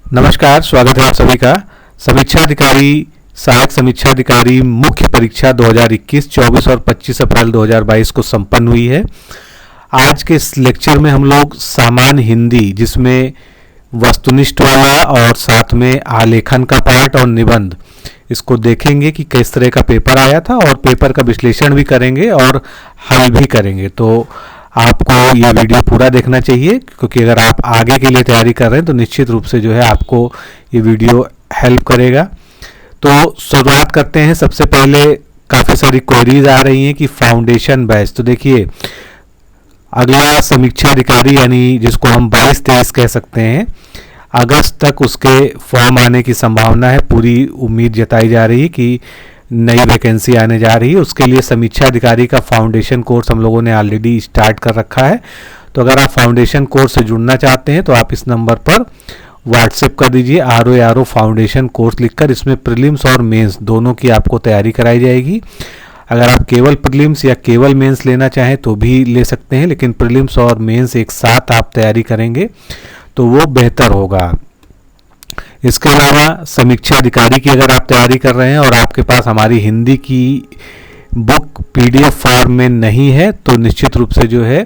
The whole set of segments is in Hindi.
नमस्कार, स्वागत है आप सभी का। समीक्षा अधिकारी, सहायक समीक्षा अधिकारी मुख्य परीक्षा 2021, 24 और 25 अप्रैल 2022 को संपन्न हुई है। आज के इस लेक्चर में हम लोग सामान्य हिंदी, जिसमें वस्तुनिष्ठ वाला और साथ में आलेखन का पार्ट और निबंध, इसको देखेंगे कि किस तरह का पेपर आया था और पेपर का विश्लेषण भी करेंगे और हल भी करेंगे। तो आपको ये वीडियो पूरा देखना चाहिए, क्योंकि अगर आप आगे के लिए तैयारी कर रहे हैं तो निश्चित रूप से जो है आपको ये वीडियो हेल्प करेगा। तो शुरुआत करते हैं। सबसे पहले काफ़ी सारी क्वेरीज आ रही हैं कि फाउंडेशन बैच, तो देखिए अगला समीक्षा अधिकारी यानी जिसको हम 22-23 कह सकते हैं, अगस्त तक उसके फॉर्म आने की संभावना है। पूरी उम्मीद जताई जा रही है कि नई वैकेंसी आने जा रही है। उसके लिए समीक्षा अधिकारी का फाउंडेशन कोर्स हम लोगों ने ऑलरेडी स्टार्ट कर रखा है। तो अगर आप फाउंडेशन कोर्स से जुड़ना चाहते हैं तो आप इस नंबर पर व्हाट्सएप कर दीजिए ROARO फाउंडेशन कोर्स लिखकर। इसमें प्रीलिम्स और मेंस दोनों की आपको तैयारी कराई जाएगी। अगर आप केवल प्रीलिम्स या केवल मेंस लेना चाहें तो भी ले सकते हैं, लेकिन प्रीलिम्स और मेंस एक साथ आप तैयारी करेंगे तो वो बेहतर होगा। इसके अलावा समीक्षा अधिकारी की अगर आप तैयारी कर रहे हैं और आपके पास हमारी हिंदी की बुक PDF फॉर्म में नहीं है तो निश्चित रूप से जो है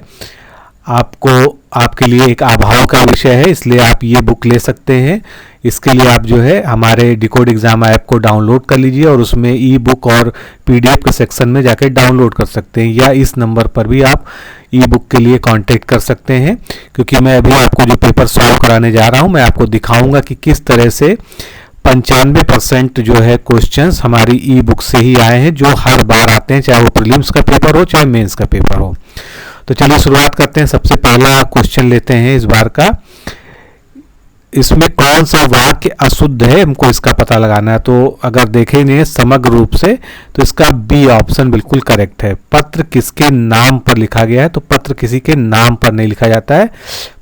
आपके लिए एक अभाव का विषय है, इसलिए आप ये बुक ले सकते हैं। इसके लिए आप जो है हमारे डिकोड एग्जाम ऐप को डाउनलोड कर लीजिए और उसमें ई-बुक और PDF के सेक्शन में जाकर डाउनलोड कर सकते हैं, या इस नंबर पर भी आप ई-बुक के लिए कांटेक्ट कर सकते हैं। क्योंकि मैं अभी आपको जो पेपर सॉल्व कराने जा रहा हूं, मैं आपको दिखाऊंगा कि किस तरह से 95% जो है क्वेश्चंस हमारी ई-बुक से ही आए हैं, जो हर बार आते हैं, चाहे वो प्रीलिम्स का पेपर हो चाहे मेंस का पेपर हो। तो चलिए शुरुआत करते हैं। सबसे पहला क्वेश्चन लेते हैं इस बार का। इसमें कौन सा वाक्य अशुद्ध है, हमको इसका पता लगाना है। तो अगर देखेंगे समग्र रूप से तो इसका बी ऑप्शन बिल्कुल करेक्ट है। पत्र किसके नाम पर लिखा गया है, तो पत्र किसी के नाम पर नहीं लिखा जाता है,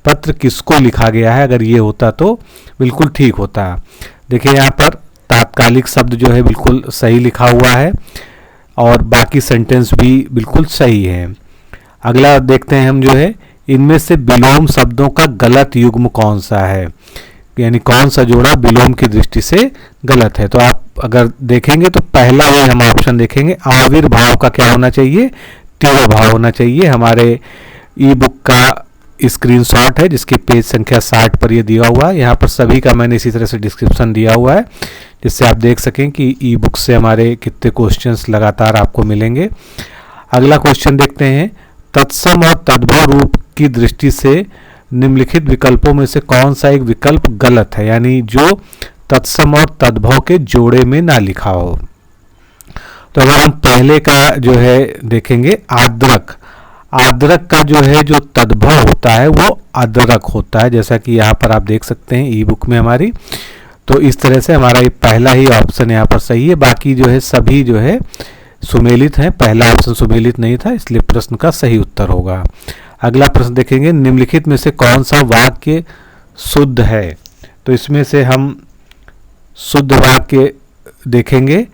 पत्र किसको लिखा गया है, अगर ये होता तो बिल्कुल ठीक होता। देखिए यहाँ पर तात्कालिक शब्द जो है बिल्कुल सही लिखा हुआ है और बाकी सेंटेंस भी बिल्कुल सही है। अगला देखते हैं हम जो है, इनमें से विलोम शब्दों का गलत युग्म कौन सा है, यानी कौन सा जोड़ा विलोम की दृष्टि से गलत है। तो आप अगर देखेंगे तो पहला वही हम ऑप्शन देखेंगे, आविर्भाव का क्या होना चाहिए, तिरोभाव होना चाहिए। हमारे ई-बुक का स्क्रीनशॉट है जिसके पेज संख्या 60 पर ये दिया हुआ है। यहाँ पर सभी का मैंने इसी तरह से डिस्क्रिप्शन दिया हुआ है, जिससे आप देख सकें कि ई-बुक से हमारे कितने क्वेश्चंस लगातार आपको मिलेंगे। अगला क्वेश्चन देखते हैं, तत्सम और तद्भव रूप की दृष्टि से निम्नलिखित विकल्पों में से कौन सा एक विकल्प गलत है, यानी जो तत्सम और तद्भव के जोड़े में ना लिखा हो। तो अगर हम पहले का जो है देखेंगे, आद्रक का जो है जो तद्भव होता है वो अदरक होता है, जैसा कि यहाँ पर आप देख सकते हैं ई-बुक में हमारी। तो इस तरह से हमारा ये पहला ही ऑप्शन यहाँ पर सही है। बाकी जो है सभी जो है सुमेलित हैं, पहला ऑप्शन सुमेलित नहीं था, इसलिए प्रश्न का सही उत्तर होगा। अगला प्रश्न देखेंगे, निम्नलिखित में से कौन सा वाक्य शुद्ध है। तो इसमें से हम शुद्ध वाक्य देखेंगे,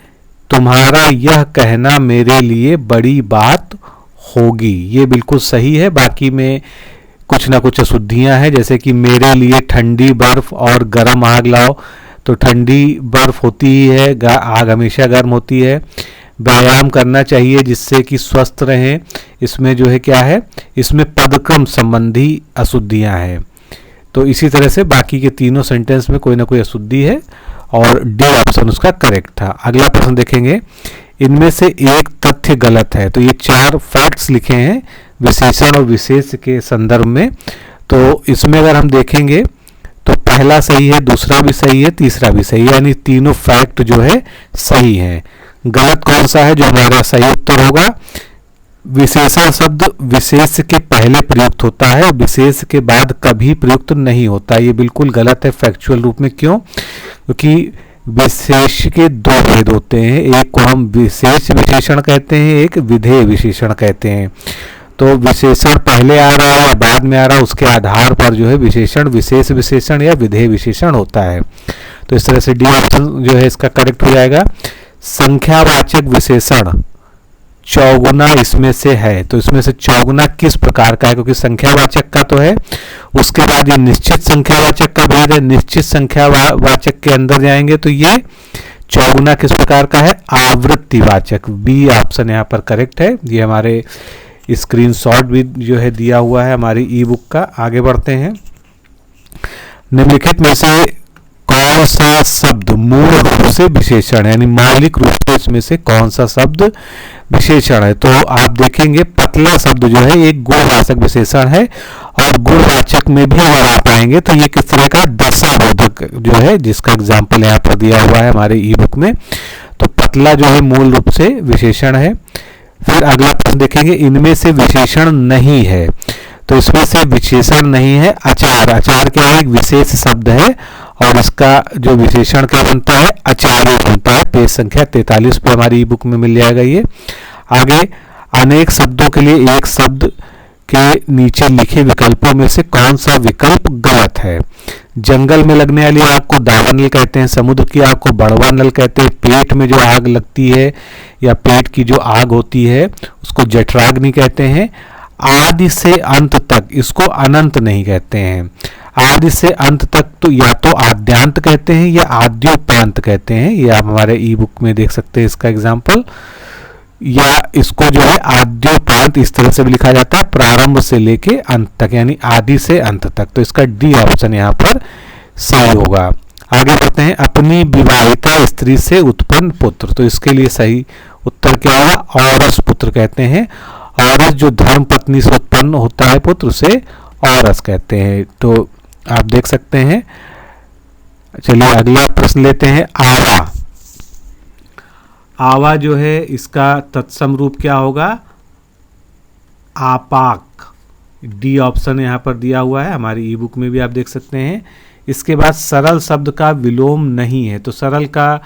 तुम्हारा यह कहना मेरे लिए बड़ी बात होगी, ये बिल्कुल सही है। बाकी में कुछ ना कुछ अशुद्धियां हैं, जैसे कि मेरे लिए ठंडी बर्फ और गर्म आग लाओ, तो ठंडी बर्फ होती ही है, आग हमेशा गर्म होती है। व्यायाम करना चाहिए जिससे कि स्वस्थ रहें, इसमें जो है क्या है, इसमें पदक्रम संबंधी अशुद्धियां हैं। तो इसी तरह से बाकी के तीनों सेंटेंस में कोई ना कोई अशुद्धि है और डी ऑप्शन उसका करेक्ट था। अगला प्रश्न देखेंगे, इनमें से एक तथ्य गलत है। तो ये 4 फैक्ट्स लिखे हैं विशेषण और विशेष के संदर्भ में। तो इसमें अगर हम देखेंगे तो पहला सही है, दूसरा भी सही है, तीसरा भी सही है, यानी तीनों फैक्ट जो है सही है। गलत कौन सा है, जो हमारा सही उत्तर होगा, विशेषण शब्द विशेष के पहले प्रयुक्त होता है, विशेष के बाद कभी प्रयुक्त नहीं होता। ये बिल्कुल गलत है फैक्चुअल रूप में। क्यों? क्योंकि विशेष के 2 भेद होते हैं, एक को हम विशेष विशेषण कहते हैं, एक विधेय विशेषण कहते हैं। तो विशेषण पहले आ रहा है या बाद में आ रहा है, उसके आधार पर जो है विशेषण विशेष विशेषण या विधेय विशेषण होता है। तो इस तरह से डी ऑप्शन जो है इसका करेक्ट हो जाएगा। संख्यावाचक विशेषण चौगुना इसमें से है। तो इसमें से चौगुना किस प्रकार का है, क्योंकि संख्यावाचक का तो है, उसके बाद ये निश्चित संख्यावाचक का भेद है, निश्चित संख्यावाचक के अंदर जाएंगे तो ये चौगुना किस प्रकार का है, आवृत्तिवाचक। बी ऑप्शन यहाँ पर करेक्ट है। ये हमारे स्क्रीनशॉट भी जो है दिया हुआ है हमारी ई बुक का। आगे बढ़ते हैं। निम्नलिखित में से कौन सा शब्द मूल रूप से विशेषण है, यानी मौलिक रूप से इसमें से कौन सा शब्द विशेषण है। तो आप देखेंगे पतला शब्द जो है एक गुणवाचक विशेषण है, और गुणवाचक में भी अगर आप आएंगे तो ये किस तरह का दशाबोधक जो है, जिसका एग्जाम्पल यहाँ पर दिया हुआ है हमारे ई बुक में। तो पतला जो है मूल रूप से विशेषण है। फिर अगला प्रश्न देखेंगे, इनमें से विशेषण नहीं है। तो इसमें से विशेषण नहीं है अचार। अचार क्या है, एक विशेष शब्द है, और इसका जो विशेषण क्या बनता है, अचार्य बनता है। पेज संख्या 43 पे हमारी ई बुक में मिल जाएगा ये। आगे, अनेक शब्दों के लिए एक शब्द के नीचे लिखे विकल्पों में से कौन सा विकल्प गलत है। जंगल में लगने वाली आग को दावानल कहते हैं, समुद्र की आग को बड़वानल कहते हैं, पेट में जो आग लगती है या पेट की जो आग होती है उसको जठराग्नि कहते हैं, आदि से अंत तक इसको अनंत नहीं कहते हैं। आदि से अंत तक तो या तो आद्यांत कहते हैं या आद्योपांत कहते हैं। ये आप हमारे ई बुक में देख सकते हैं इसका एग्जाम्पल। या इसको जो है आद्योपांत इस तरह से भी लिखा जाता है, प्रारंभ से लेके अंत तक, यानी आदि से अंत तक। तो इसका डी ऑप्शन यहाँ पर सही होगा। आगे बढ़ते हैं। अपनी विवाहिता स्त्री से उत्पन्न पुत्र, तो इसके लिए सही उत्तर क्या होगा, औरस पुत्र कहते हैं। औरस जो धर्म पत्नी से उत्पन्न होता है पुत्र, उसे औरस कहते हैं। तो आप देख सकते हैं। चलिए अगला प्रश्न लेते हैं। आवा। आवा जो है इसका तत्सम रूप क्या होगा, आपाक। डी ऑप्शन यहाँ पर दिया हुआ है, हमारी ई बुक में भी आप देख सकते हैं। इसके बाद सरल शब्द का विलोम नहीं है। तो सरल का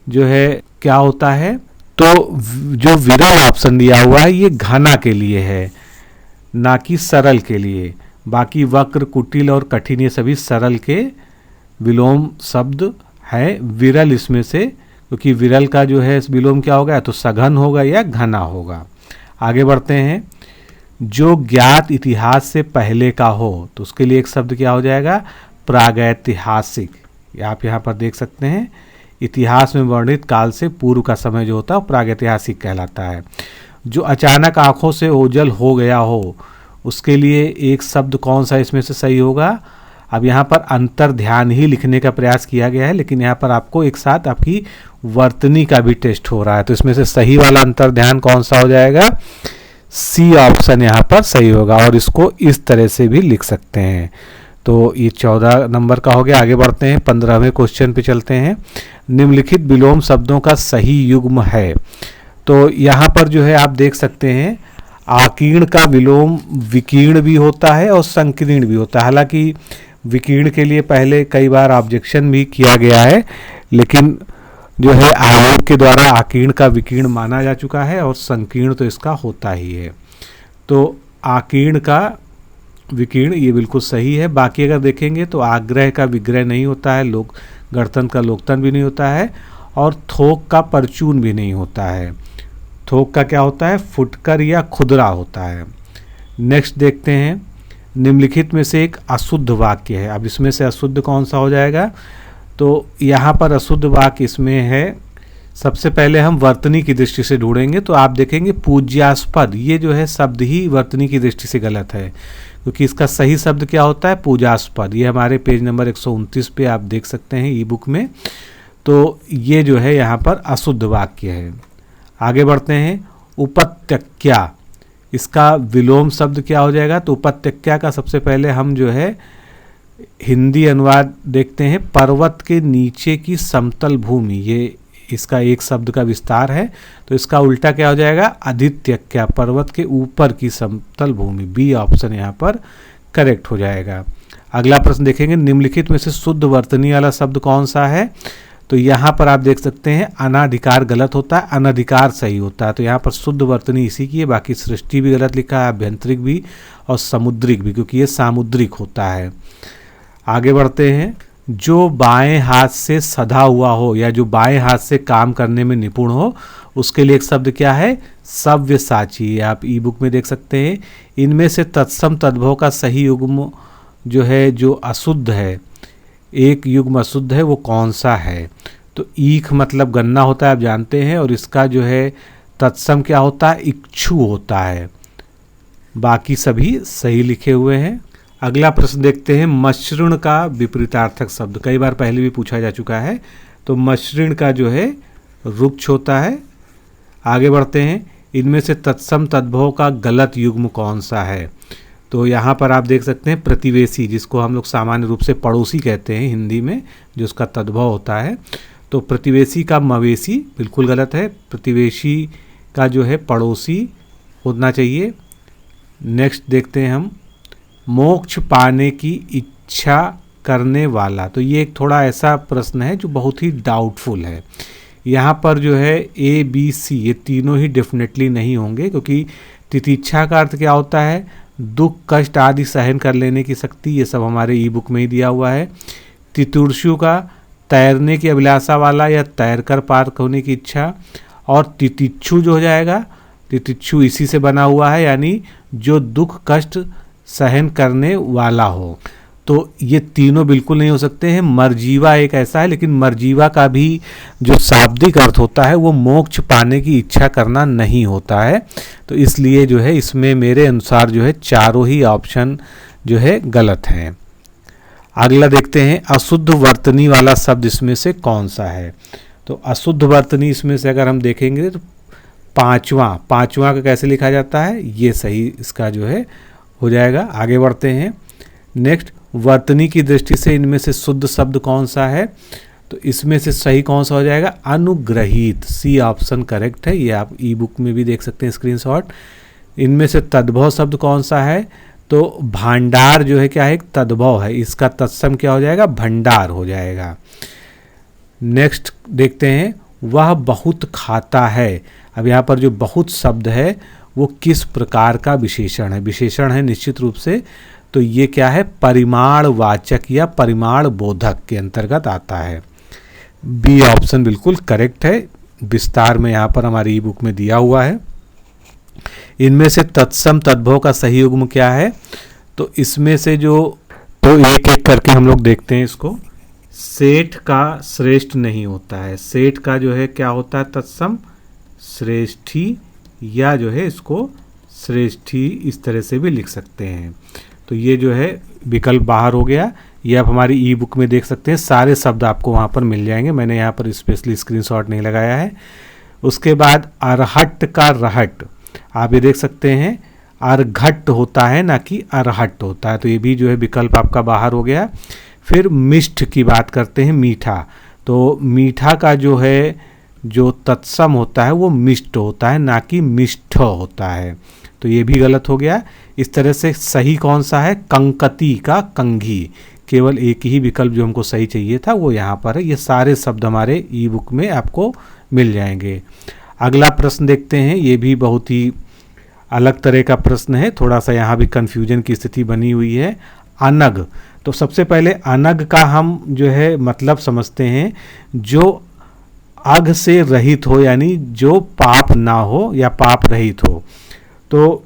जो है क्या होता है, तो जो विरल ऑप्शन दिया हुआ है ये घना के लिए है, ना कि सरल के लिए। बाकी वक्र, कुटिल और कठिन ये सभी सरल के विलोम शब्द है। विरल इसमें से, क्योंकि विरल का जो है विलोम क्या होगा, तो सघन होगा या घना होगा। आगे बढ़ते हैं। जो ज्ञात इतिहास से पहले का हो, तो उसके लिए एक शब्द क्या हो जाएगा, प्रागैतिहासिक। आप यहाँ पर देख सकते हैं, इतिहास में वर्णित काल से पूर्व का समय जो होता है वो प्रागैतिहासिक कहलाता है। जो अचानक आंखों से ओझल हो गया हो, उसके लिए एक शब्द कौन सा इसमें से सही होगा। अब यहाँ पर अंतर ध्यान ही लिखने का प्रयास किया गया है, लेकिन यहाँ पर आपको एक साथ आपकी वर्तनी का भी टेस्ट हो रहा है। तो इसमें से सही वाला अंतर ध्यान कौन सा हो जाएगा, सी ऑप्शन यहाँ पर सही होगा। और इसको इस तरह से भी लिख सकते हैं। तो ये 14 नंबर का हो गया। आगे बढ़ते हैं, 15वें क्वेश्चन पे चलते हैं। निम्नलिखित विलोम शब्दों का सही युग्म है। तो यहाँ पर जो है आप देख सकते हैं, आकीर्ण का विलोम विकीर्ण भी होता है और संकीर्ण भी होता है। हालांकि विकीर्ण के लिए पहले कई बार ऑब्जेक्शन भी किया गया है, लेकिन जो है आयोग के द्वारा आकीर्ण का विकीर्ण माना जा चुका है, और संकीर्ण तो इसका होता ही है। तो आकीर्ण का विकीर्ण ये बिल्कुल सही है। बाकी अगर देखेंगे तो आग्रह का विग्रह नहीं होता है, लोक गणतंत्र का लोकतंत्र भी नहीं होता है, और थोक का परचून भी नहीं होता है। थोक का क्या होता है, फुटकर या खुदरा होता है। नेक्स्ट देखते हैं। निम्नलिखित में से एक अशुद्ध वाक्य है। अब इसमें से अशुद्ध कौन सा हो जाएगा, तो यहाँ पर अशुद्ध वाक्य इसमें है। सबसे पहले हम वर्तनी की दृष्टि से ढूंढेंगे, तो आप देखेंगे पूज्यास्पद, ये जो है शब्द ही वर्तनी की दृष्टि से गलत है, क्योंकि इसका सही शब्द क्या होता है, पूजास्पद। ये हमारे पेज नंबर 129 पे आप देख सकते हैं ई बुक में। तो ये जो है यहाँ पर अशुद्ध वाक्य है। आगे बढ़ते हैं। उपत्यक्या, इसका विलोम शब्द क्या हो जाएगा, तो उपत्यक्या का सबसे पहले हम जो है हिंदी अनुवाद देखते हैं, पर्वत के नीचे की समतल भूमि। ये इसका एक शब्द का विस्तार है, तो इसका उल्टा क्या हो जाएगा, आदित्यक्या, पर्वत के ऊपर की समतल भूमि। बी ऑप्शन यहाँ पर करेक्ट हो जाएगा। अगला प्रश्न देखेंगे। निम्नलिखित में से शुद्ध वर्तनी वाला शब्द कौन सा है, तो यहाँ पर आप देख सकते हैं अनाधिकार गलत होता है, अनधिकार सही होता है। तो यहाँ पर शुद्ध वर्तनी इसी की है। बाकी सृष्टि भी गलत लिखा है, आभ्यंतरिक भी और समुद्रिक भी, क्योंकि ये सामुद्रिक होता है। आगे बढ़ते हैं। जो बाएं हाथ से सधा हुआ हो या जो बाएं हाथ से काम करने में निपुण हो, उसके लिए एक शब्द क्या है, सव्यसाची। आप ई बुक में देख सकते हैं। इनमें से तत्सम तद्भव का सही युग्म जो है, जो अशुद्ध है, एक युग्म अशुद्ध है, वो कौन सा है? तो ईख मतलब गन्ना होता है, आप जानते हैं, और इसका जो है तत्सम क्या होता है, इक्षु होता है। बाकी सभी सही लिखे हुए हैं। अगला प्रश्न देखते हैं, मसृण का विपरीतार्थक शब्द। कई बार पहले भी पूछा जा चुका है। तो मसृण का जो है रुक्ष होता है। आगे बढ़ते हैं, इनमें से तत्सम तद्भव का गलत युग्म कौन सा है? तो यहाँ पर आप देख सकते हैं प्रतिवेशी, जिसको हम लोग सामान्य रूप से पड़ोसी कहते हैं हिंदी में, जो उसका तद्भव होता है। तो प्रतिवेशी का मवेशी बिल्कुल गलत है। प्रतिवेशी का जो है पड़ोसी होना चाहिए। नेक्स्ट देखते हैं हम, मोक्ष पाने की इच्छा करने वाला। तो ये एक थोड़ा ऐसा प्रश्न है जो बहुत ही डाउटफुल है। यहाँ पर जो है ए बी सी ये तीनों ही डेफिनेटली नहीं होंगे, क्योंकि तितिक्षा का अर्थ क्या होता है, दुख कष्ट आदि सहन कर लेने की शक्ति। ये सब हमारे ई बुक में ही दिया हुआ है। तितुर्षु का तैरने की अभिलाषा वाला या तैरकर पार होने की इच्छा। और तितिक्षु जो हो जाएगा, तितिक्षु इसी से बना हुआ है, यानी जो दुख कष्ट सहन करने वाला हो। तो ये तीनों बिल्कुल नहीं हो सकते हैं। मरजीवा एक ऐसा है, लेकिन मरजीवा का भी जो शाब्दिक अर्थ होता है वो मोक्ष पाने की इच्छा करना नहीं होता है। तो इसलिए जो है इसमें मेरे अनुसार जो है चारों ही ऑप्शन जो है गलत हैं। अगला देखते हैं, अशुद्ध वर्तनी वाला शब्द इसमें से कौन सा है? तो अशुद्ध वर्तनी इसमें से अगर हम देखेंगे तो पांचवा का कैसे लिखा जाता है, ये सही इसका जो है हो जाएगा। आगे बढ़ते हैं। नेक्स्ट, वर्तनी की दृष्टि से इनमें से शुद्ध शब्द कौन सा है? तो इसमें से सही कौन सा हो जाएगा, अनुग्रहित। सी ऑप्शन करेक्ट है। ये आप ई बुक में भी देख सकते हैं स्क्रीनशॉट। इनमें से तद्भव शब्द कौन सा है? तो भांडार जो है क्या है, एक तद्भव है। इसका तत्सम क्या हो जाएगा, भंडार हो जाएगा। नेक्स्ट देखते हैं, वह बहुत खाता है। अब यहाँ पर जो बहुत शब्द है वो किस प्रकार का विशेषण है? विशेषण है निश्चित रूप से। तो ये क्या है, परिमाणवाचक या परिमाण बोधक के अंतर्गत आता है। बी ऑप्शन बिल्कुल करेक्ट है। विस्तार में यहाँ पर हमारी ई बुक में दिया हुआ है। इनमें से तत्सम तद्भव का सही युग्म क्या है? तो इसमें से तो एक एक करके हम लोग देखते हैं इसको। सेठ का श्रेष्ठ नहीं होता है। सेठ का जो है क्या होता है, तत्सम श्रेष्ठी, या जो है इसको श्रेष्ठी इस तरह से भी लिख सकते हैं। तो ये जो है विकल्प बाहर हो गया। ये आप हमारी ई बुक में देख सकते हैं, सारे शब्द आपको वहाँ पर मिल जाएंगे। मैंने यहाँ पर स्पेशली स्क्रीनशॉट नहीं लगाया है। उसके बाद अरहट का रहट, आप ये देख सकते हैं अरघट होता है ना कि अरहट होता है। तो ये भी जो है विकल्प आपका बाहर हो गया। फिर मिष्ठ की बात करते हैं, मीठा। तो मीठा का जो है जो तत्सम होता है वो मिष्ट होता है, ना कि मिष्ठ होता है। तो ये भी गलत हो गया। इस तरह से सही कौन सा है, कंकती का कंघी। केवल एक ही विकल्प जो हमको सही चाहिए था वो यहाँ पर है। ये सारे शब्द हमारे ई बुक में आपको मिल जाएंगे। अगला प्रश्न देखते हैं। ये भी बहुत ही अलग तरह का प्रश्न है, थोड़ा सा यहाँ भी कन्फ्यूजन की स्थिति बनी हुई है। अनग, तो सबसे पहले अनग का हम जो है मतलब समझते हैं, जो अघ से रहित हो, यानी जो पाप ना हो या पाप रहित हो। तो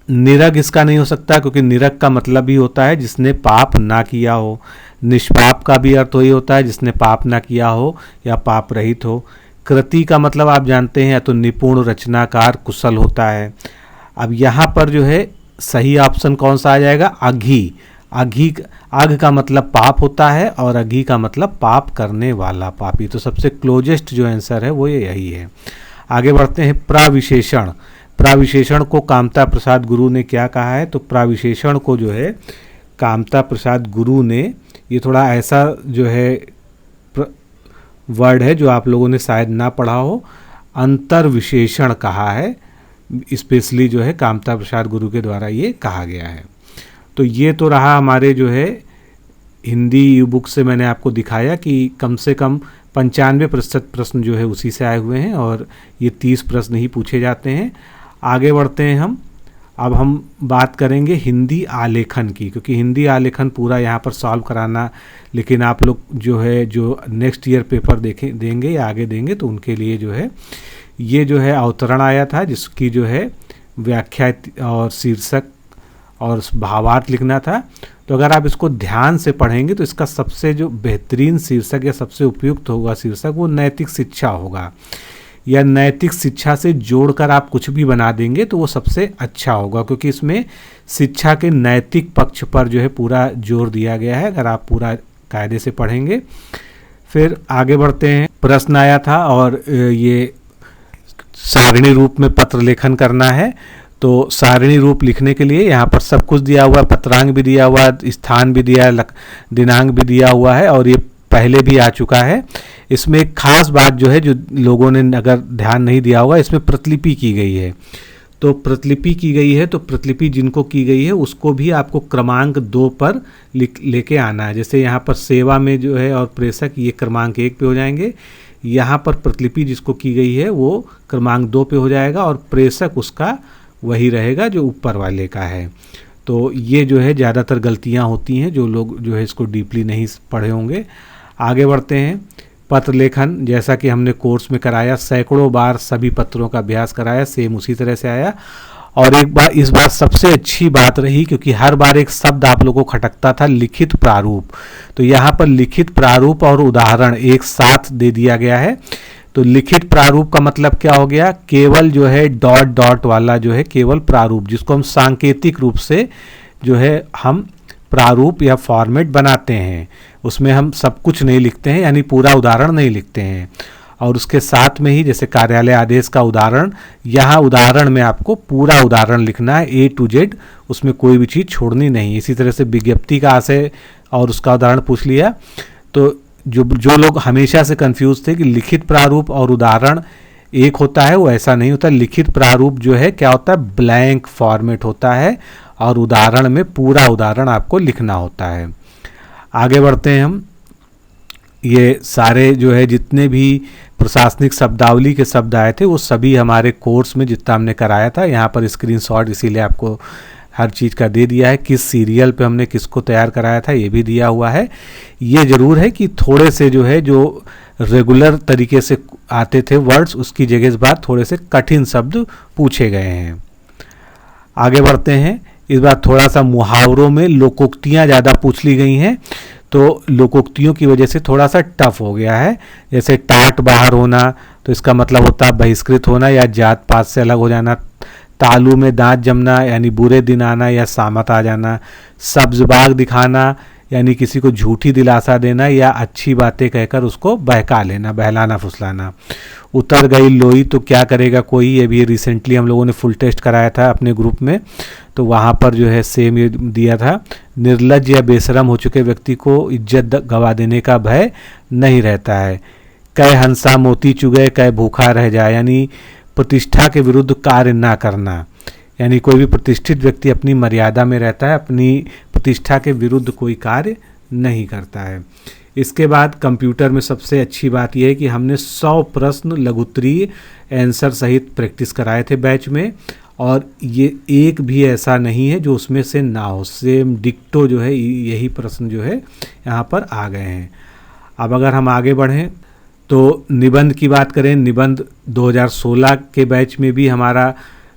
निरग इसका नहीं हो सकता, क्योंकि निरग का मतलब ही होता है जिसने पाप ना किया हो। निष्पाप का भी अर्थ वही होता है जिसने पाप ना किया हो या पाप रहित हो। कृति का मतलब आप जानते हैं, या तो निपुण, रचनाकार, कुशल होता है। अब यहाँ पर जो है सही ऑप्शन कौन सा आ जाएगा, अघी। अघ का मतलब पाप होता है और अघी का मतलब पाप करने वाला, पापी। तो सबसे क्लोजेस्ट जो आंसर है वो यही है। आगे बढ़ते हैं, प्राविशेषण। प्राविशेषण को कामता प्रसाद गुरु ने क्या कहा है? तो प्राविशेषण को जो है कामता प्रसाद गुरु ने, ये थोड़ा ऐसा जो है वर्ड है जो आप लोगों ने शायद ना पढ़ा हो, अंतर्विशेषण कहा है। स्पेशली जो है कामता प्रसाद गुरु के द्वारा ये कहा गया है। तो ये तो रहा हमारे जो है हिंदी बुक से मैंने आपको दिखाया कि कम से कम 95% प्रश्न जो है उसी से आए हुए हैं, और ये 30 प्रश्न ही पूछे जाते हैं। आगे बढ़ते हैं हम। अब हम बात करेंगे हिंदी आलेखन की, क्योंकि हिंदी आलेखन पूरा यहाँ पर सॉल्व कराना, लेकिन आप लोग जो है जो नेक्स्ट ईयर पेपर देंगे या आगे देंगे तो उनके लिए जो है ये जो है अवतरण आया था, जिसकी जो है व्याख्या और शीर्षक और भावार्थ लिखना था। तो अगर आप इसको ध्यान से पढ़ेंगे तो इसका सबसे जो बेहतरीन शीर्षक या सबसे उपयुक्त होगा शीर्षक वो नैतिक शिक्षा होगा, या नैतिक शिक्षा से जोड़कर आप कुछ भी बना देंगे तो वो सबसे अच्छा होगा, क्योंकि इसमें शिक्षा के नैतिक पक्ष पर जो है पूरा जोर दिया गया है, अगर आप पूरा कायदे से पढ़ेंगे। फिर आगे बढ़ते हैं। प्रश्न आया था और ये सारणी रूप में पत्र लेखन करना है। तो सारणी रूप लिखने के लिए यहाँ पर सब कुछ दिया हुआ है, पत्रांक भी दिया हुआ है, स्थान भी दिया है, दिनांक भी दिया हुआ है, और ये पहले भी आ चुका है। इसमें एक खास बात जो है, जो लोगों ने अगर ध्यान नहीं दिया होगा, इसमें प्रतिलिपि की गई है। तो प्रतिलिपि की गई है, तो प्रतिलिपि जिनको की गई है उसको भी आपको क्रमांक 2 पर लेके आना है। जैसे यहाँ पर सेवा में जो है और प्रेषक, ये क्रमांक 1 पे हो जाएंगे। यहाँ पर प्रतिलिपि जिसको की गई है वो क्रमांक 2 पे हो जाएगा, और प्रेषक उसका वही रहेगा जो ऊपर वाले का है। तो ये जो है ज़्यादातर गलतियाँ होती हैं, जो लोग जो है इसको डीपली नहीं पढ़े होंगे। आगे बढ़ते हैं। पत्र लेखन, जैसा कि हमने कोर्स में कराया, सैकड़ों बार सभी पत्रों का अभ्यास कराया, सेम उसी तरह से आया। और एक बार इस बार सबसे अच्छी बात रही, क्योंकि हर बार एक शब्द आप लोगों को खटकता था, लिखित प्रारूप। तो यहाँ पर लिखित प्रारूप और उदाहरण एक साथ दे दिया गया है। तो लिखित प्रारूप का मतलब क्या हो गया, केवल जो है डॉट डॉट वाला जो है केवल प्रारूप, जिसको हम सांकेतिक रूप से जो है हम प्रारूप या फॉर्मेट बनाते हैं, उसमें हम सब कुछ नहीं लिखते हैं, यानी पूरा उदाहरण नहीं लिखते हैं। और उसके साथ में ही जैसे कार्यालय आदेश का उदाहरण, यहाँ उदाहरण में आपको पूरा उदाहरण लिखना है A to Z, उसमें कोई भी चीज़ छोड़नी नहीं। इसी तरह से विज्ञप्ति का आशय और उसका उदाहरण पूछ लिया। तो जो लोग हमेशा से कंफ्यूज थे कि लिखित प्रारूप और उदाहरण एक होता है, वो ऐसा नहीं होता। लिखित प्रारूप जो है क्या होता है, ब्लैंक फॉर्मेट होता है, और उदाहरण में पूरा उदाहरण आपको लिखना होता है। आगे बढ़ते हैं हम। ये सारे जो है जितने भी प्रशासनिक शब्दावली के शब्द आए थे वो सभी हमारे कोर्स में जितना हमने कराया था, यहाँ पर स्क्रीनशॉट इसीलिए आपको हर चीज़ का दे दिया है। किस सीरियल पे हमने किसको तैयार कराया था ये भी दिया हुआ है। ये ज़रूर है कि थोड़े से जो है जो रेगुलर तरीके से आते थे वर्ड्स, उसकी जगह इस बार थोड़े से कठिन शब्द पूछे गए हैं। आगे बढ़ते हैं। इस बार थोड़ा सा मुहावरों में लोकोक्तियाँ ज़्यादा पूछ ली गई हैं, तो लोकोक्तियों की वजह से थोड़ा सा टफ हो गया है। जैसे टाट बाहर होना, तो इसका मतलब होता है बहिष्कृत होना या जात पात से अलग हो जाना। तालू में दांत जमना यानी बुरे दिन आना या सामत आ जाना। सब्ज बाग दिखाना यानी किसी को झूठी दिलासा देना या अच्छी बातें कहकर उसको बहका लेना, बहलाना फुसलाना। उतर गई लोई तो क्या करेगा कोई, ये भी रिसेंटली हम लोगों ने फुल टेस्ट कराया था अपने ग्रुप में, तो वहाँ पर जो है सेम ये दिया था। निर्लज्ज या बेशरम हो चुके व्यक्ति को इज्जत गवा देने का भय नहीं रहता है। कै हंसा मोती चुगे कै भूखा रह जाए, यानी प्रतिष्ठा के विरुद्ध कार्य ना करना, यानी कोई भी प्रतिष्ठित व्यक्ति अपनी मर्यादा में रहता है, अपनी प्रतिष्ठा के विरुद्ध कोई कार्य नहीं करता है। इसके बाद कंप्यूटर में सबसे अच्छी बात यह है कि हमने 100 प्रश्न लघुत्तरीय आंसर सहित प्रैक्टिस कराए थे बैच में, और ये एक भी ऐसा नहीं है जो उसमें से ना हो, सेम डिक्टो जो है यही प्रश्न जो है यहाँ पर आ गए हैं। अब अगर हम आगे बढ़ें तो निबंध की बात करें, निबंध 2016 के बैच में भी हमारा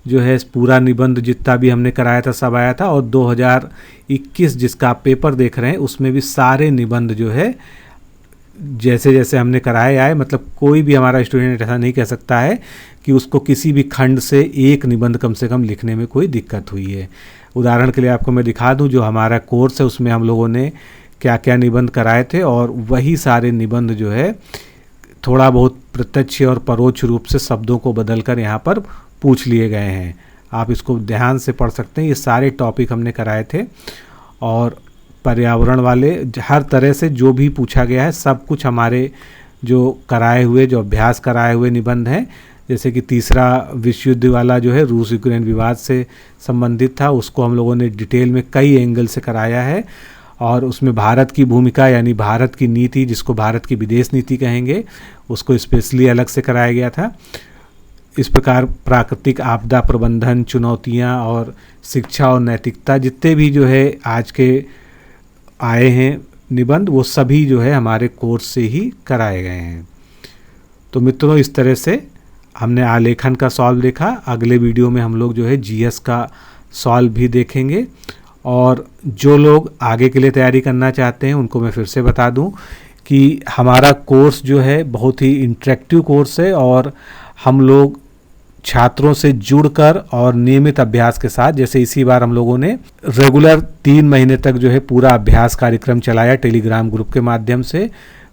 जो है पूरा निबंध जितना भी हमने कराया था सब आया था, और 2021 जिसका आप पेपर देख रहे हैं उसमें भी सारे निबंध जो है जैसे जैसे हमने कराए आए। मतलब कोई भी हमारा स्टूडेंट ऐसा नहीं कह सकता है कि उसको किसी भी खंड से एक निबंध कम से कम लिखने में कोई दिक्कत हुई है। उदाहरण के लिए आपको मैं दिखा दूं, जो हमारा कोर्स है उसमें हम लोगों ने क्या क्या निबंध कराए थे, और वही सारे निबंध जो है थोड़ा बहुत प्रत्यक्ष और परोक्ष रूप से शब्दों को बदलकर यहाँ पर पूछ लिए गए हैं। आप इसको ध्यान से पढ़ सकते हैं। ये सारे टॉपिक हमने कराए थे, और पर्यावरण वाले हर तरह से जो भी पूछा गया है सब कुछ हमारे जो कराए हुए, जो अभ्यास कराए हुए निबंध हैं। जैसे कि तीसरा विश्व युद्ध वाला जो है रूस यूक्रेन विवाद से संबंधित था, उसको हम लोगों ने डिटेल में कई एंगल से कराया है, और उसमें भारत की भूमिका यानी भारत की नीति, जिसको भारत की विदेश नीति कहेंगे, उसको स्पेशली अलग से कराया गया था। इस प्रकार प्राकृतिक आपदा प्रबंधन, चुनौतियां और शिक्षा और नैतिकता, जितने भी जो है आज के आए हैं निबंध, वो सभी जो है हमारे कोर्स से ही कराए गए हैं। तो मित्रों, इस तरह से हमने आलेखन का सॉल्व देखा। अगले वीडियो में हम लोग जो है जीएस का सॉल्व भी देखेंगे। और जो लोग आगे के लिए तैयारी करना चाहते हैं उनको मैं फिर से बता दूं कि हमारा कोर्स जो है बहुत ही इंटरेक्टिव कोर्स है और हम लोग छात्रों से जुड़कर और नियमित अभ्यास के साथ, जैसे इसी बार हम लोगों ने रेगुलर 3 महीने तक जो है पूरा अभ्यास कार्यक्रम चलाया टेलीग्राम ग्रुप के माध्यम से।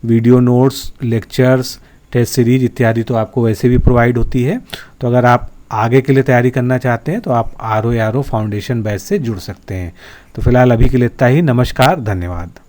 Video notes, lectures, test series इत्यादि तो आपको वैसे भी प्रोवाइड होती है। तो अगर आप आगे के लिए तैयारी करना चाहते हैं तो आप आरओ फाउंडेशन बैच से जुड़ सकते हैं। तो फिलहाल अभी के लिए इतना ही। नमस्कार, धन्यवाद।